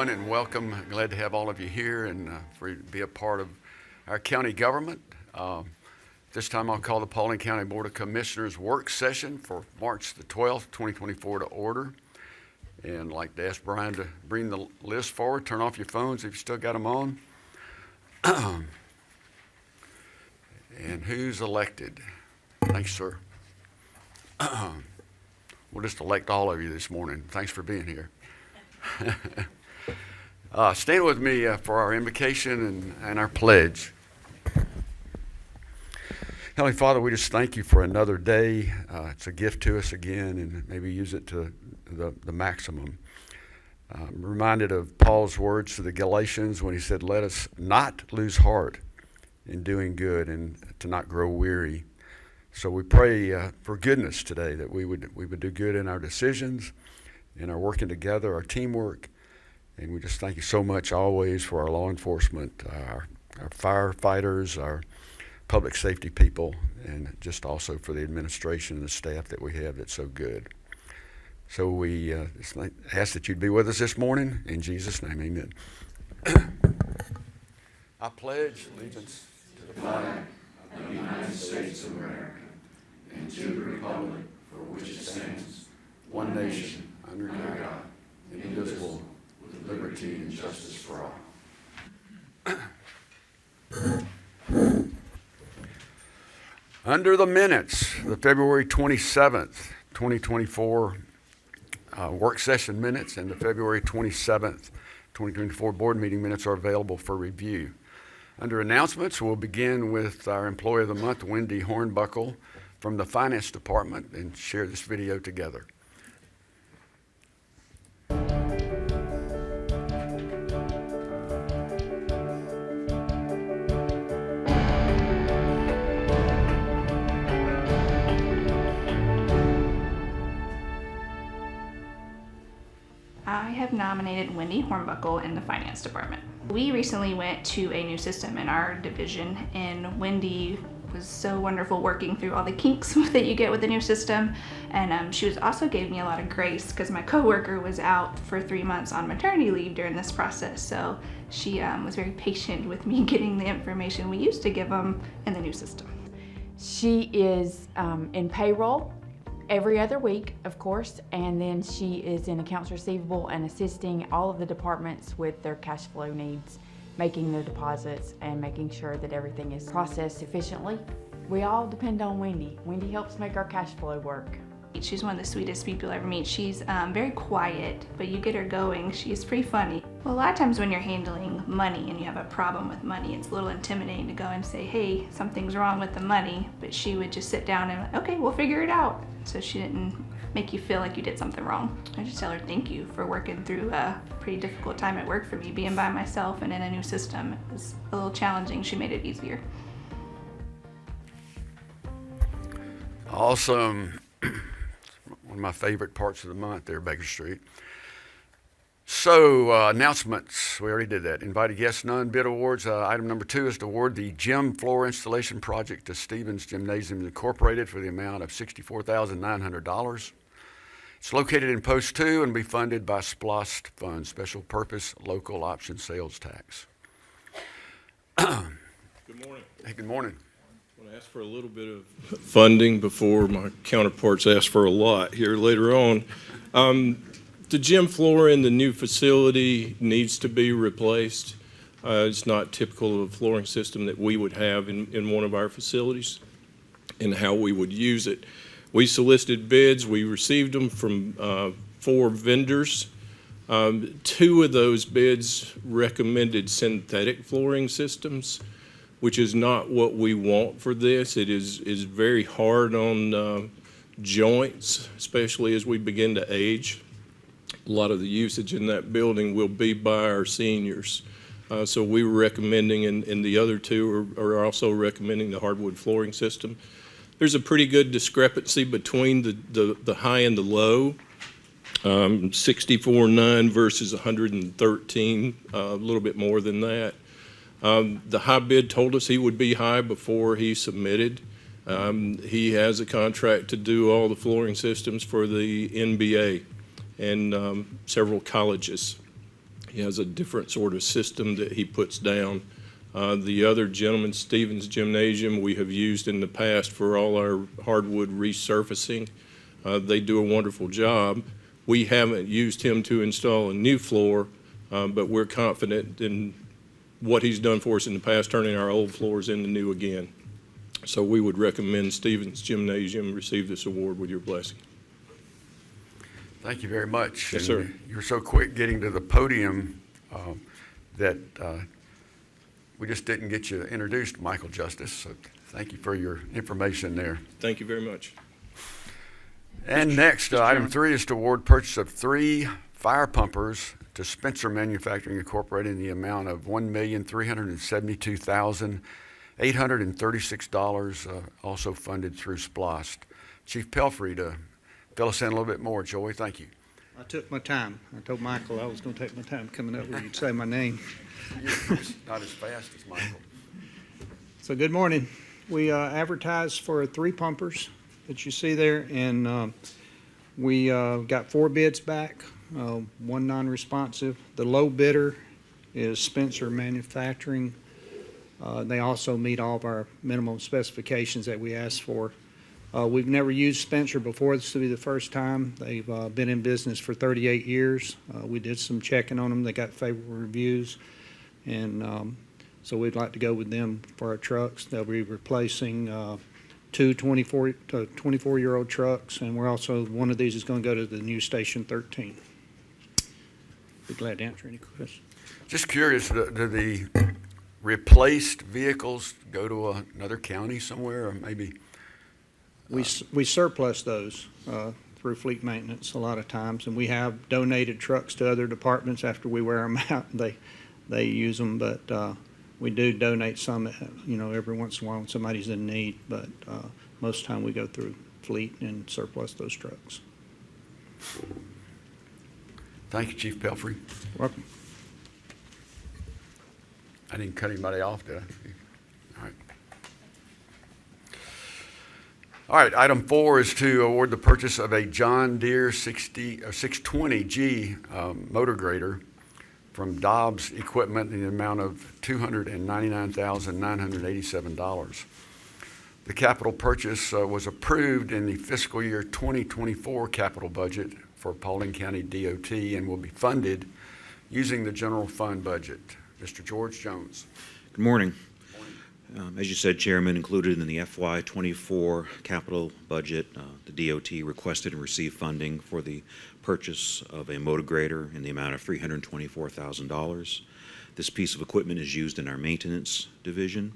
everyone, and welcome. Glad to have all of you here and for you to be a part of our county government. This time I'll call the Paulding County Board of Commissioners work session for March the 12th, 2024 to order. And I'd like to ask Brian to bring the list forward. Turn off your phones if you still got them on. And who's elected? Thanks, sir. We'll just elect all of you this morning. Thanks for being here. Stand with me for our invocation and our pledge. Heavenly Father, we just thank you for another day. It's a gift to us again, and maybe use it to the maximum. I'm reminded of Paul's words to the Galatians when he said, "Let us not lose heart in doing good and to not grow weary." So we pray for goodness today, that we would do good in our decisions, in our working together, our teamwork. And we just thank you so much always for our law enforcement, our firefighters, our public safety people, and just also for the administration and the staff that we have that's so good. So we ask that you'd be with us this morning. In Jesus' name, amen. I pledge allegiance to the flag of the United States of America and to the republic for which it stands, one nation, under God, indivisible, with liberty and justice for all. Under the minutes, the February 27th, 2024 work session minutes and the February 27th, 2024 board meeting minutes are available for review. Under announcements, we'll begin with our Employee of the Month, Wendy Hornbuckle, from the Finance Department, and share this video together. I have nominated Wendy Hornbuckle in the Finance Department. We recently went to a new system in our division, and Wendy was so wonderful working through all the kinks that you get with the new system. And she also gave me a lot of grace because my coworker was out for 3 months on maternity leave during this process. So she was very patient with me getting the information we used to give them in the new system. She is in payroll every other week, of course, and then she is in accounts receivable and assisting all of the departments with their cash flow needs, making their deposits and making sure that everything is processed efficiently. We all depend on Wendy. Wendy helps make our cash flow work. She's one of the sweetest people I ever meet. She's very quiet, but you get her going, she's pretty funny. Well, a lot of times when you're handling money and you have a problem with money, it's a little intimidating to go and say, hey, something's wrong with the money, but she would just sit down and, okay, we'll figure it out. So she didn't make you feel like you did something wrong. I just tell her thank you for working through a pretty difficult time at work for me, being by myself and in a new system. It was a little challenging. She made it easier. Awesome. One of my favorite parts of the month there, Baker Street. So, announcements. We already did that. Invited guests, none. Bid awards. Item number 2 is to award the gym floor installation project to Stevens Gymnasium Incorporated for the amount of $64,900. It's located in Post 2 and will be funded by SPLOST funds, Special Purpose Local Option Sales Tax. Good morning. Hey, good morning. I want to ask for a little bit of funding before my counterparts ask for a lot here later on. The gym floor in the new facility needs to be replaced. It's not typical of a flooring system that we would have in one of our facilities and how we would use it. We solicited bids. We received them from 4 vendors. 2 of those bids recommended synthetic flooring systems, which is not what we want for this. It is very hard on joints, especially as we begin to age. A lot of the usage in that building will be by our seniors. So we were recommending, and the other 2 are also recommending the hardwood flooring system. There's a pretty good discrepancy between the high and the low. 64.9 versus 113, a little bit more than that. The high bid told us he would be high before he submitted. He has a contract to do all the flooring systems for the NBA and several colleges. He has a different sort of system that he puts down. The other gentleman, Stevens Gymnasium, we have used in the past for all our hardwood resurfacing. They do a wonderful job. We haven't used him to install a new floor, but we're confident in what he's done for us in the past, turning our old floors into new again. So we would recommend Stevens Gymnasium receive this award with your blessing. Thank you very much. Yes, And sir. you were so quick getting to the podium that we just didn't get you introduced, Michael Justice. So thank you for your information there. Thank you very much. And next, item 3 is to award purchase of 3 fire pumpers to Spencer Manufacturing Incorporated in the amount of $1,372,836, also funded through SPLOST. Chief Pelfrey to fill us in a little bit more. Joey, thank you. I took my time. I told Michael I was going to take my time coming up where you'd say my name. Not as fast as Michael. So good morning. We advertised for 3 pumpers that you see there, and we got 4 bids back, 1 non-responsive. The low bidder is Spencer Manufacturing. They also meet all of our minimum specifications that we asked for. We've never used Spencer before. This will be the first time. They've been in business for 38 years. We did some checking on them. They got favorable reviews. And so we'd like to go with them for our trucks. They'll be replacing 2 24-year-old trucks. And we're also, one of these is going to go to the new Station 13. Be glad to answer any questions. Just curious, do the replaced vehicles go to another county somewhere, or maybe? We surplus those through fleet maintenance a lot of times, and we have donated trucks to other departments after we wear them out. They use them, but we do donate some, every once in a while when somebody's in need. But most of the time we go through fleet and surplus those trucks. Thank you, Chief Pelfrey. Welcome. I didn't cut anybody off, did I? All right. All right, item 4 is to award the purchase of a John Deere 620G motor grader from Dobbs Equipment in the amount of $299,987. The capital purchase was approved in the fiscal year 2024 capital budget for Paulding County DOT and will be funded using the general fund budget. Mr. George Jones. Good morning. As you said, Chairman, included in the FY24 capital budget, the DOT requested and received funding for the purchase of a motor grader in the amount of $324,000. This piece of equipment is used in our maintenance division.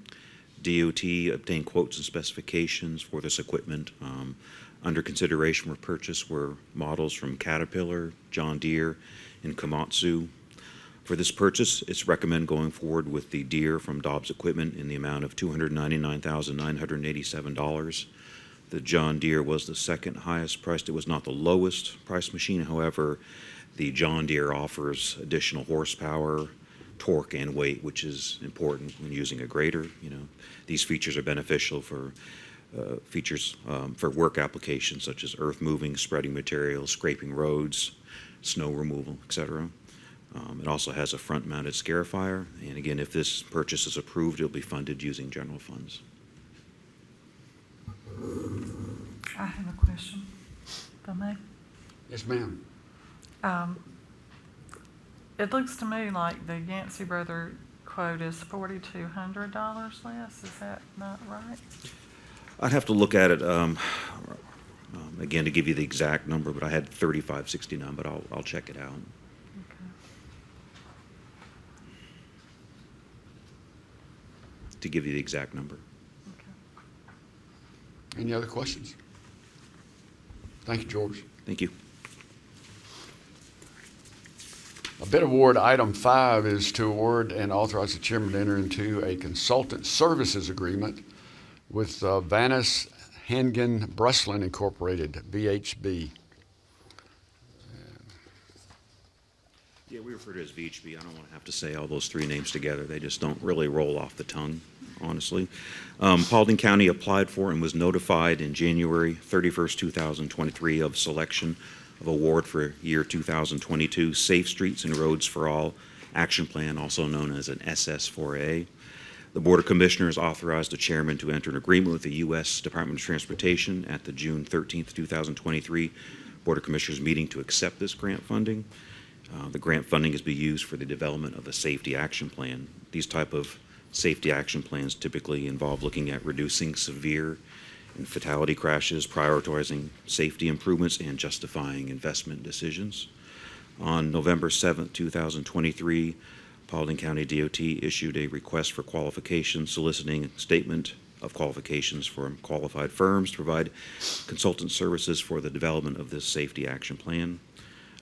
DOT obtained quotes and specifications for this equipment. Under consideration for purchase were models from Caterpillar, John Deere, and Komatsu. For this purchase, it's recommended going forward with the Deere from Dobbs Equipment in the amount of $299,987. The John Deere was the second highest priced. It was not the lowest priced machine. However, the John Deere offers additional horsepower, torque, and weight, which is important when using a grader. These features are beneficial for for work applications such as earth moving, spreading materials, scraping roads, snow removal, etc. It also has a front-mounted scarifier, and again, if this purchase is approved, it'll be funded using general funds. I have a question, if I may. Yes, ma'am. It looks to me like the Yancey Brother quote is $4,200 less. Is that not right? I'd have to look at it again to give you the exact number, but I had 3569, but I'll check it out. Okay. To give you the exact number. Okay. Any other questions? Thank you, George. Thank you. A bid award, item 5, is to award and authorize the chairman to enter into a consultant services agreement with Vanis Hangen Bruslin Incorporated, VHB. Yeah, we refer to it as VHB. I don't want to have to say all those 3 names together. They just don't really roll off the tongue, honestly. Paulding County applied for and was notified in January 31st, 2023 of selection of award for year 2022 Safe Streets and Roads for All Action Plan, also known as an SS4A. The Board of Commissioners authorized the chairman to enter an agreement with the U.S. Department of Transportation at the June 13th, 2023 Board of Commissioners meeting to accept this grant funding. The grant funding is to be used for the development of a safety action plan. These type of safety action plans typically involve looking at reducing severe and fatality crashes, prioritizing safety improvements, and justifying investment decisions. On November 7th, 2023, Paulding County DOT issued a request for qualifications soliciting a statement of qualifications from qualified firms to provide consultant services for the development of this safety action plan.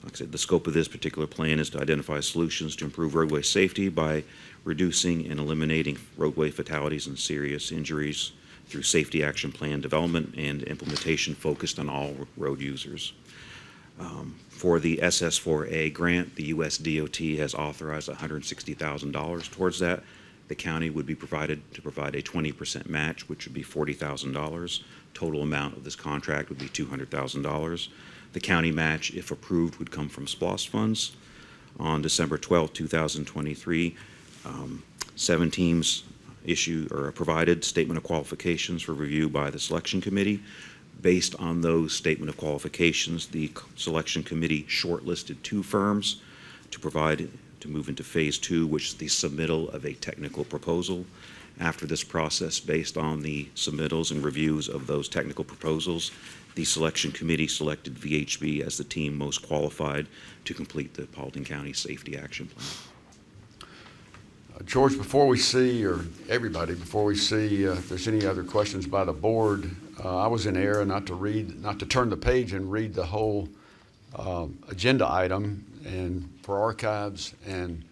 Like I said, the scope of this particular plan is to identify solutions to improve roadway safety by reducing and eliminating roadway fatalities and serious injuries through safety action plan development and implementation focused on all road users. For the SS4A grant, the U.S. DOT has authorized $160,000 towards that. The county would be provided to provide a 20% match, which would be $40,000. Total amount of this contract would be $200,000. The county match, if approved, would come from SPLOST funds. On December 12, 2023, 7 teams provided statement of qualifications for review by the selection committee. Based on those statement of qualifications, the selection committee shortlisted 2 firms to move into phase 2, which is the submittal of a technical proposal. After this process, based on the submittals and reviews of those technical proposals, the selection committee selected VHB as the team most qualified to complete the Paulding County Safety Action Plan. George, before we see, or everybody, before we see if there's any other questions by the board, I was in error not to turn the page and read the whole agenda item, and for archives and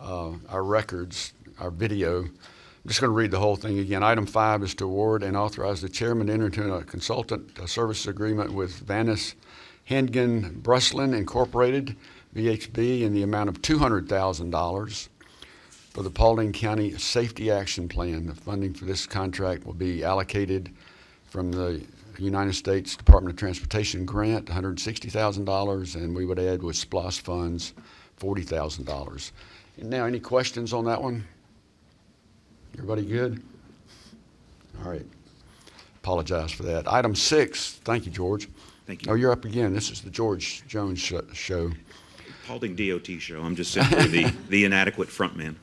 our records, our video. I'm just going to read the whole thing again. Item 5 is to award and authorize the chairman to enter into a consultant service agreement with Vanis Hengen Bruslin Incorporated, VHB, in the amount of $200,000 for the Paulding County Safety Action Plan. The funding for this contract will be allocated from the United States Department of Transportation grant, $160,000, and we would add with SPLOST funds, $40,000. And now, any questions on that one? Everybody good? All right. Apologize for that. Item 6, thank you, George. Thank you. Oh, you're up again. This is the George Jones show. Paulding DOT show. I'm just simply the inadequate front man.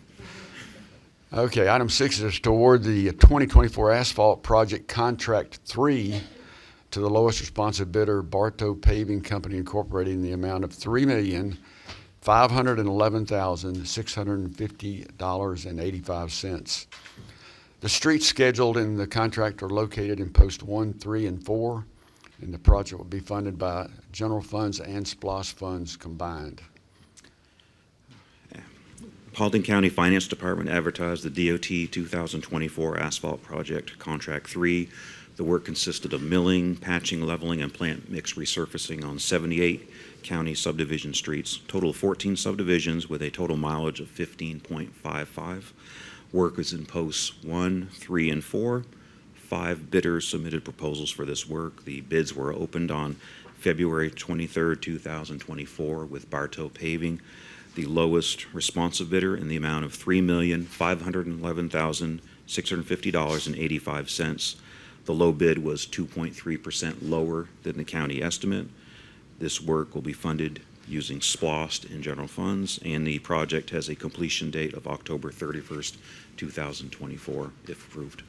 Okay, item 6 is to award the 2024 asphalt project contract 3 to the lowest responsive bidder, Bartow Paving Company Incorporated, in the amount of $3,511,650.85. The streets scheduled in the contract are located in post 1, 3, and 4, and the project will be funded by general funds and SPLOST funds combined. Paulding County Finance Department advertised the DOT 2024 asphalt project contract 3. The work consisted of milling, patching, leveling, and plant mix resurfacing on 78 county subdivision streets. Total of 14 subdivisions with a total mileage of 15.55. Work is in posts 1, 3, and 4. 5 bidders submitted proposals for this work. The bids were opened on February 23, 2024 with Bartow Paving, the lowest responsive bidder, in the amount of $3,511,650.85. The low bid was 2.3% lower than the county estimate. This work will be funded using SPLOST and general funds, and the project has a completion date of October 31st, 2024, if approved.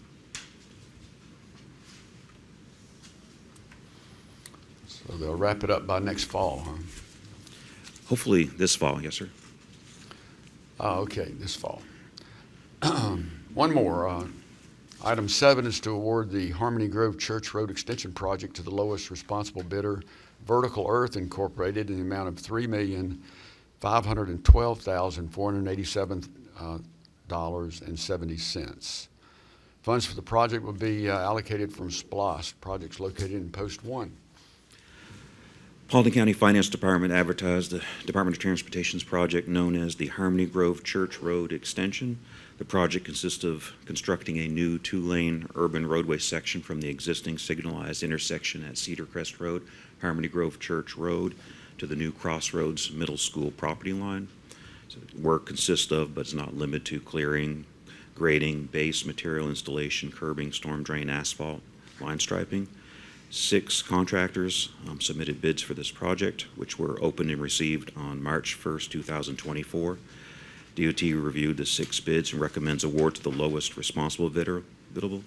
So they'll wrap it up by next fall, huh? Hopefully this fall, yes, sir. Oh, okay, this fall. One more. Item 7 is to award the Harmony Grove Church Road Extension Project to the lowest responsible bidder, Vertical Earth Incorporated, in the amount of $3,512,487.70. Funds for the project will be allocated from SPLOST, projects located in Post 1. Paulding County Finance Department advertised the Department of Transportation's project known as the Harmony Grove Church Road Extension. The project consists of constructing a new 2-lane urban roadway section from the existing signalized intersection at Cedar Crest Road, Harmony Grove Church Road, to the new Crossroads Middle School property line. So work consists of, but is not limited to, clearing, grading, base material installation, curbing, storm drain, asphalt, line striping. 6 contractors submitted bids for this project, which were opened and received on March 1st, 2024. DOT reviewed the 6 bids and recommends award to the lowest responsible bidder, Vertical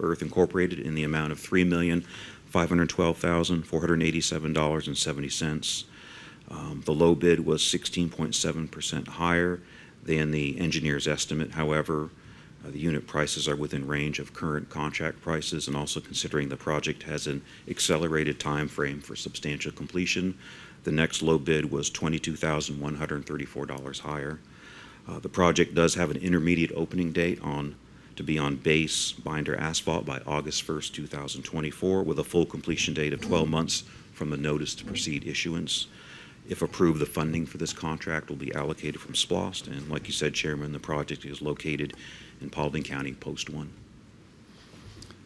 Earth Incorporated, in the amount of $3,512,487.70. The low bid was 16.7% higher than the engineer's estimate. However, the unit prices are within range of current contract prices, and also considering the project has an accelerated time frame for substantial completion, the next low bid was $22,134 higher. The project does have an intermediate opening date to be on base binder asphalt by August 1st, 2024, with a full completion date of 12 months from the notice to proceed issuance. If approved, the funding for this contract will be allocated from SPLOST, and like you said, Chairman, the project is located in Paulding County, Post 1.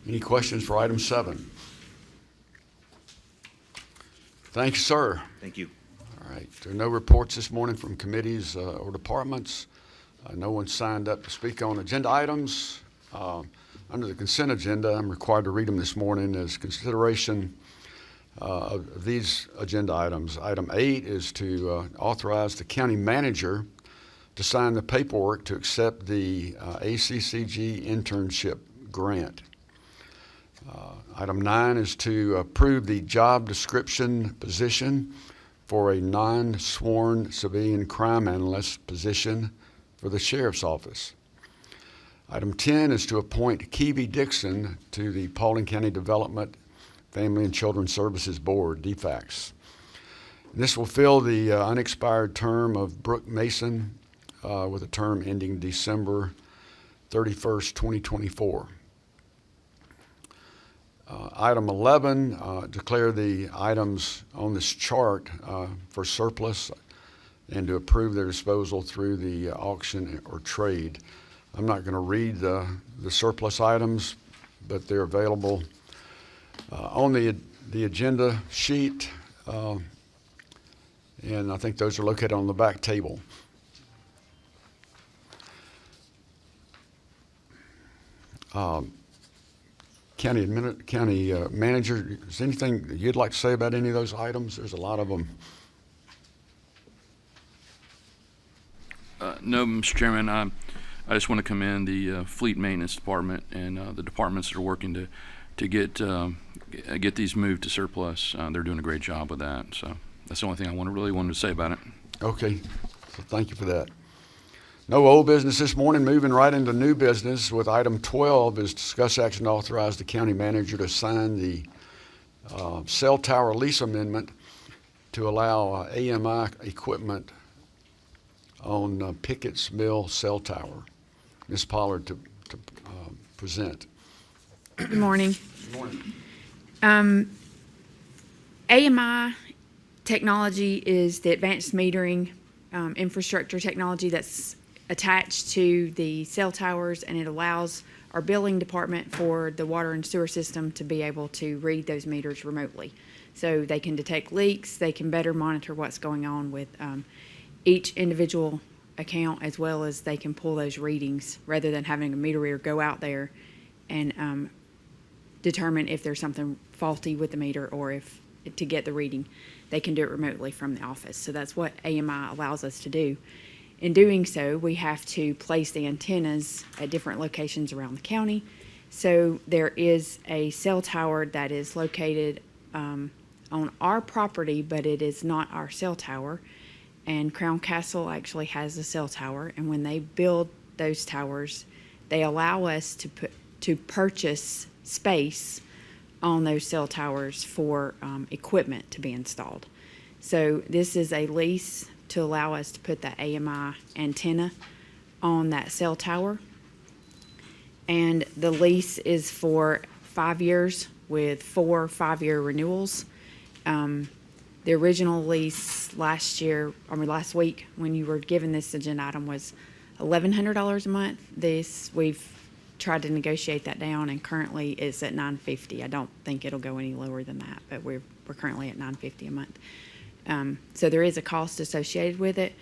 Any questions for item 7? Thanks, sir. Thank you. All right, there are no reports this morning from committees or departments. No one signed up to speak on agenda items. Under the consent agenda, I'm required to read them this morning as consideration of these agenda items. Item 8 is to authorize the county manager to sign the paperwork to accept the ACCG internship grant. Item 9 is to approve the job description position for a non-sworn civilian crime analyst position for the Sheriff's Office. Item 10 is to appoint Keevy Dixon to the Paulding County Development, Family and Children Services Board, DFACS. This will fill the unexpired term of Brooke Mason with a term ending December 31st, 2024. Item 11, declare the items on this chart for surplus and to approve their disposal through the auction or trade. I'm not going to read the surplus items, but they're available on the agenda sheet, and I think those are located on the back table. County manager, is anything that you'd like to say about any of those items? There's a lot of them. No, Mr. Chairman, I just want to commend the fleet maintenance department and the departments that are working to get these moved to surplus. They're doing a great job with that. So that's the only thing I really wanted to say about it. Okay, so thank you for that. No old business this morning. Moving right into new business with item 12 is discuss action to authorize the county manager to sign the cell tower lease amendment to allow AMI equipment on Pickett's Mill cell tower. Ms. Pollard to present. Good morning. Good morning. AMI technology is the advanced metering infrastructure technology that's attached to the cell towers, and it allows our billing department for the water and sewer system to be able to read those meters remotely. So they can detect leaks, they can better monitor what's going on with each individual account, as well as they can pull those readings rather than having a meter reader go out there and determine if there's something faulty with the meter or if to get the reading. They can do it remotely from the office. So that's what AMI allows us to do. In doing so, we have to place the antennas at different locations around the county. So there is a cell tower that is located on our property, but it is not our cell tower. And Crown Castle actually has a cell tower. And when they build those towers, they allow us to purchase space on those cell towers for equipment to be installed. So this is a lease to allow us to put the AMI antenna on that cell tower. And the lease is for 5 years with 4 5-year renewals. The original lease last week when you were given this agenda item was $1,100 a month. This, we've tried to negotiate that down, and currently it's at $950. I don't think it'll go any lower than that, but we're currently at $950 a month. So there is a cost associated with it.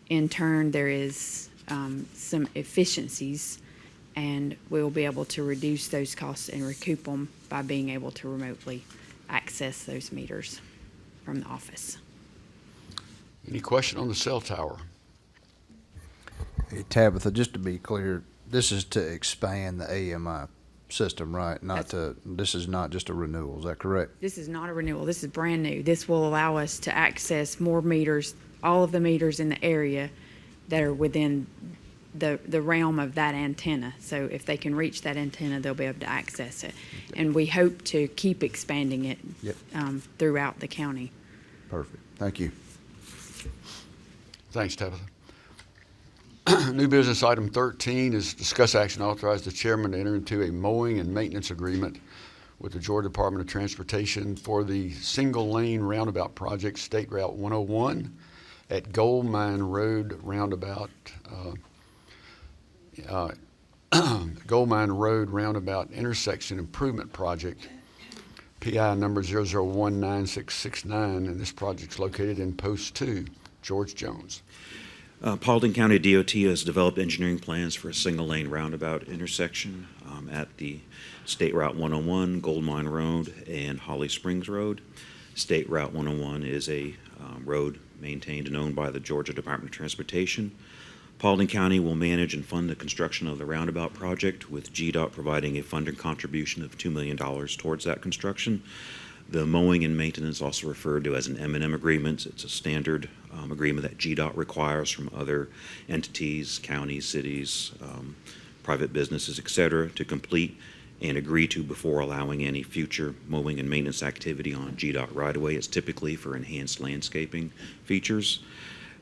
In turn, there is some efficiencies, and we'll be able to reduce those costs and recoup them by being able to remotely access those meters from the office. Any question on the cell tower? Hey, Tabitha, just to be clear, this is to expand the AMI system, right? This is not just a renewal, is that correct? This is not a renewal. This is brand new. This will allow us to access more meters, all of the meters in the area that are within the realm of that antenna. So if they can reach that antenna, they'll be able to access it. And we hope to keep expanding it Yep. Throughout the county. Perfect. Thank you. Thanks, Tabitha. New business item 13 is discuss action authorize the chairman to enter into a mowing and maintenance agreement with the Georgia Department of Transportation for the single lane roundabout project, State Route 101 at Gold Mine Road roundabout, Gold Mine Road roundabout intersection improvement project, PI number 0019669, and this project's located in Post 2. George Jones. Paulding County DOT has developed engineering plans for a single-lane roundabout intersection at the State Route 101, Gold Mine Road, and Holly Springs Road. State Route 101 is a road maintained and owned by the Georgia Department of Transportation. Paulding County will manage and fund the construction of the roundabout project, with GDOT providing a funding contribution of $2 million towards that construction. The mowing and maintenance, also referred to as an M&M agreement, it's a standard agreement that GDOT requires from other entities, counties, cities, private businesses, et cetera, to complete and agree to before allowing any future mowing and maintenance activity on GDOT right-of-way. It's typically for enhanced landscaping features.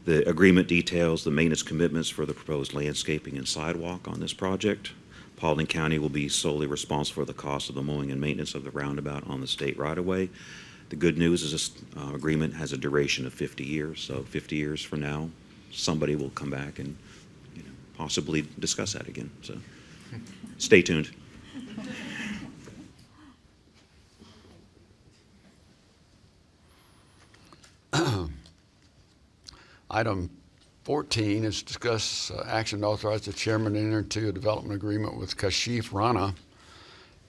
The agreement details the maintenance commitments for the proposed landscaping and sidewalk on this project. Paulding County will be solely responsible for the cost of the mowing and maintenance of the roundabout on the state right-of-way. The good news is this agreement has a duration of 50 years, so 50 years from now, somebody will come back and possibly discuss that again. So stay tuned. Item 14 is discuss action to authorize the chairman to enter into a development agreement with Kashif Rana,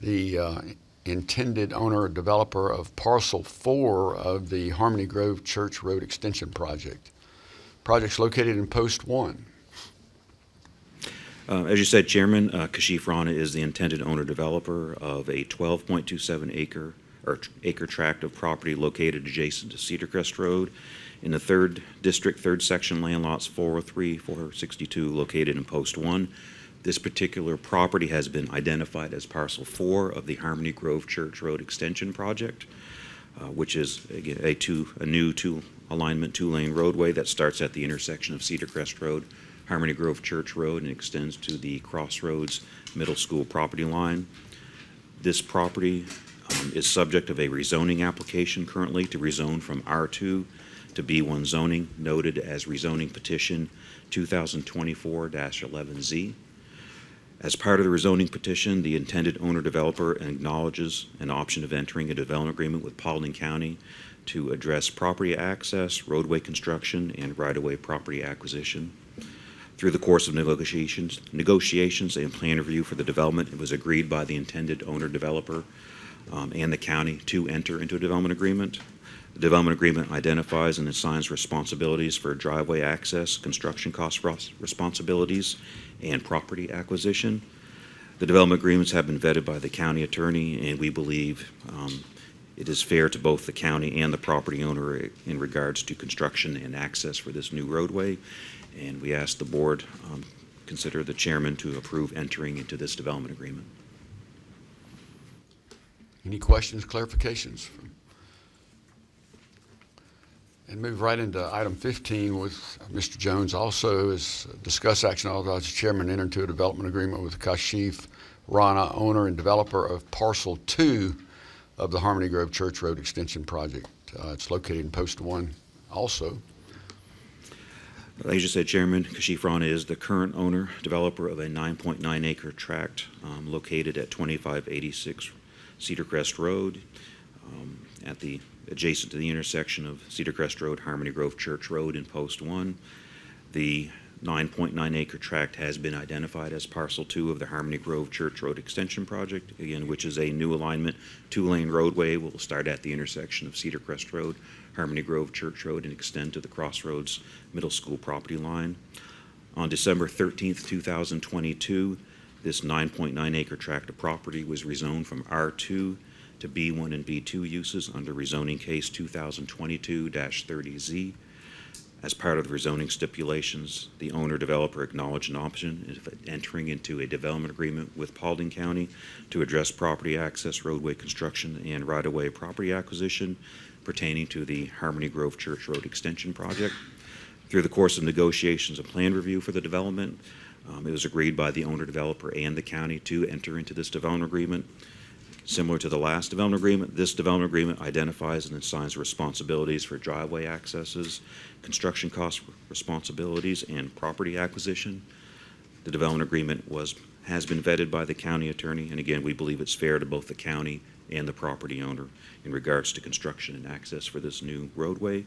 the intended owner or developer of parcel 4 of the Harmony Grove Church Road Extension Project. Project's located in Post 1. As you said, Chairman, Kashif Rana is the intended owner-developer of a 12.27 acre tract of property located adjacent to Cedar Crest Road in the 3rd District, 3rd Section, land lots 403, 462, located in Post 1. This particular property has been identified as parcel 4 of the Harmony Grove Church Road Extension Project, which is again a new two-alignment, two-lane roadway that starts at the intersection of Cedar Crest Road, Harmony Grove Church Road, and extends to the Crossroads Middle School property line. This property is subject of a rezoning application currently to rezone from R2 to B1 zoning, noted as rezoning petition 2024-11Z. As part of the rezoning petition, the intended owner-developer acknowledges an option of entering a development agreement with Paulding County to address property access, roadway construction, and right-of-way property acquisition. Through the course of negotiations and plan review for the development, it was agreed by the intended owner-developer and the county to enter into a development agreement. The development agreement identifies and assigns responsibilities for driveway access, construction cost responsibilities, and property acquisition. The development agreements have been vetted by the county attorney, and we believe it is fair to both the county and the property owner in regards to construction and access for this new roadway. And we ask the board consider the chairman to approve entering into this development agreement. Any questions, clarifications? And move right into item 15 with Mr. Jones. Also is discuss action to authorize the chairman to enter into a development agreement with Kashif Rana, owner and developer of parcel 2 of the Harmony Grove Church Road Extension Project. It's located in Post 1 also. As you said, Chairman, Kashif is the current owner, developer of a 9.9 acre tract located at 2586 Cedar Crest Road, adjacent to the intersection of Cedar Crest Road, Harmony Grove Church Road, and Post 1. The 9.9 acre tract has been identified as parcel 2 of the Harmony Grove Church Road Extension Project, again, which is a new alignment, 2-lane roadway. Will start at the intersection of Cedar Crest Road, Harmony Grove Church Road, and extend to the Crossroads Middle School property line. On December 13th, 2022, this 9.9 acre tract of property was rezoned from R2 to B1 and B2 uses under rezoning case 2022-30Z. As part of the rezoning stipulations, the owner-developer acknowledged an option of entering into a development agreement with Paulding County to address property access, roadway construction, and right-of-way property acquisition pertaining to the Harmony Grove Church Road Extension Project. Through the course of negotiations and plan review for the development, it was agreed by the owner-developer and the county to enter into this development agreement. Similar to the last development agreement, this development agreement identifies and assigns responsibilities for driveway accesses, construction cost responsibilities, and property acquisition. The development agreement has been vetted by the county attorney, and again, we believe it's fair to both the county and the property owner in regards to construction and access for this new roadway,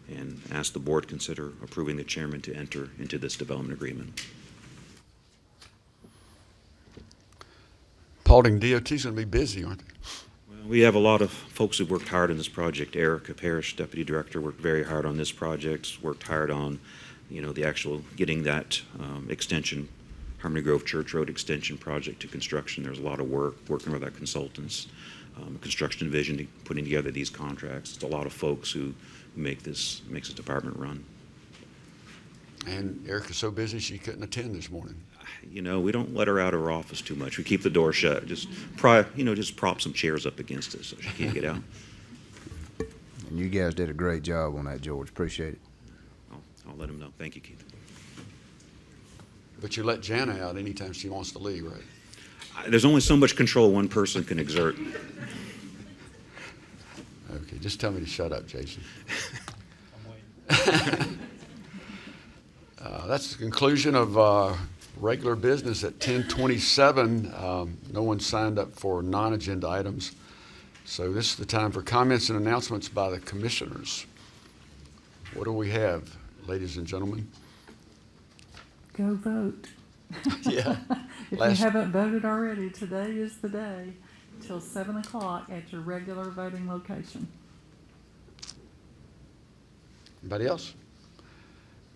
and ask the board consider approving the chairman to enter into this development agreement. Paulding DOT's going to be busy, aren't they? Well, we have a lot of folks who've worked hard on this project. Erica Parrish, Deputy Director, worked very hard on this project, worked hard on, the actual getting that extension, Harmony Grove Church Road Extension project to construction. There's a lot of work working with our consultants, construction division, putting together these contracts. It's a lot of folks who makes this department run. And Erica's so busy she couldn't attend this morning. We don't let her out of her office too much. We keep the door shut. Just prop some chairs up against it so she can't get out. And you guys did a great job on that, George. Appreciate it. I'll let him know. Thank you, Keith. But you let Jana out anytime she wants to leave, right? There's only so much control one person can exert. Okay, just tell me to shut up, Jason. That's the conclusion of regular business at 10:27. No one signed up for non-agenda items. So this is the time for comments and announcements by the commissioners. What do we have, ladies and gentlemen? Go vote. Yeah. If you haven't voted already, today is the day till 7 o'clock at your regular voting location. Anybody else?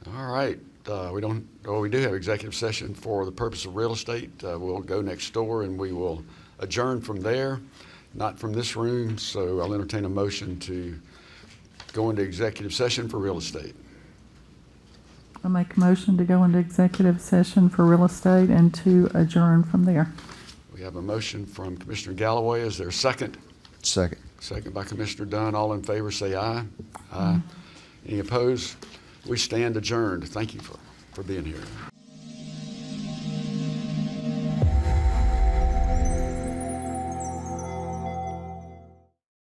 All right. We do have executive session for the purpose of real estate. We'll go next door and we will adjourn from there, not from this room. So I'll entertain a motion to go into executive session for real estate. I make a motion to go into executive session for real estate and to adjourn from there. We have a motion from Commissioner Galloway. Is there a second? Second. Second by Commissioner Dunn. All in favor say aye. Aye. Any opposed? We stand adjourned. Thank you for being here.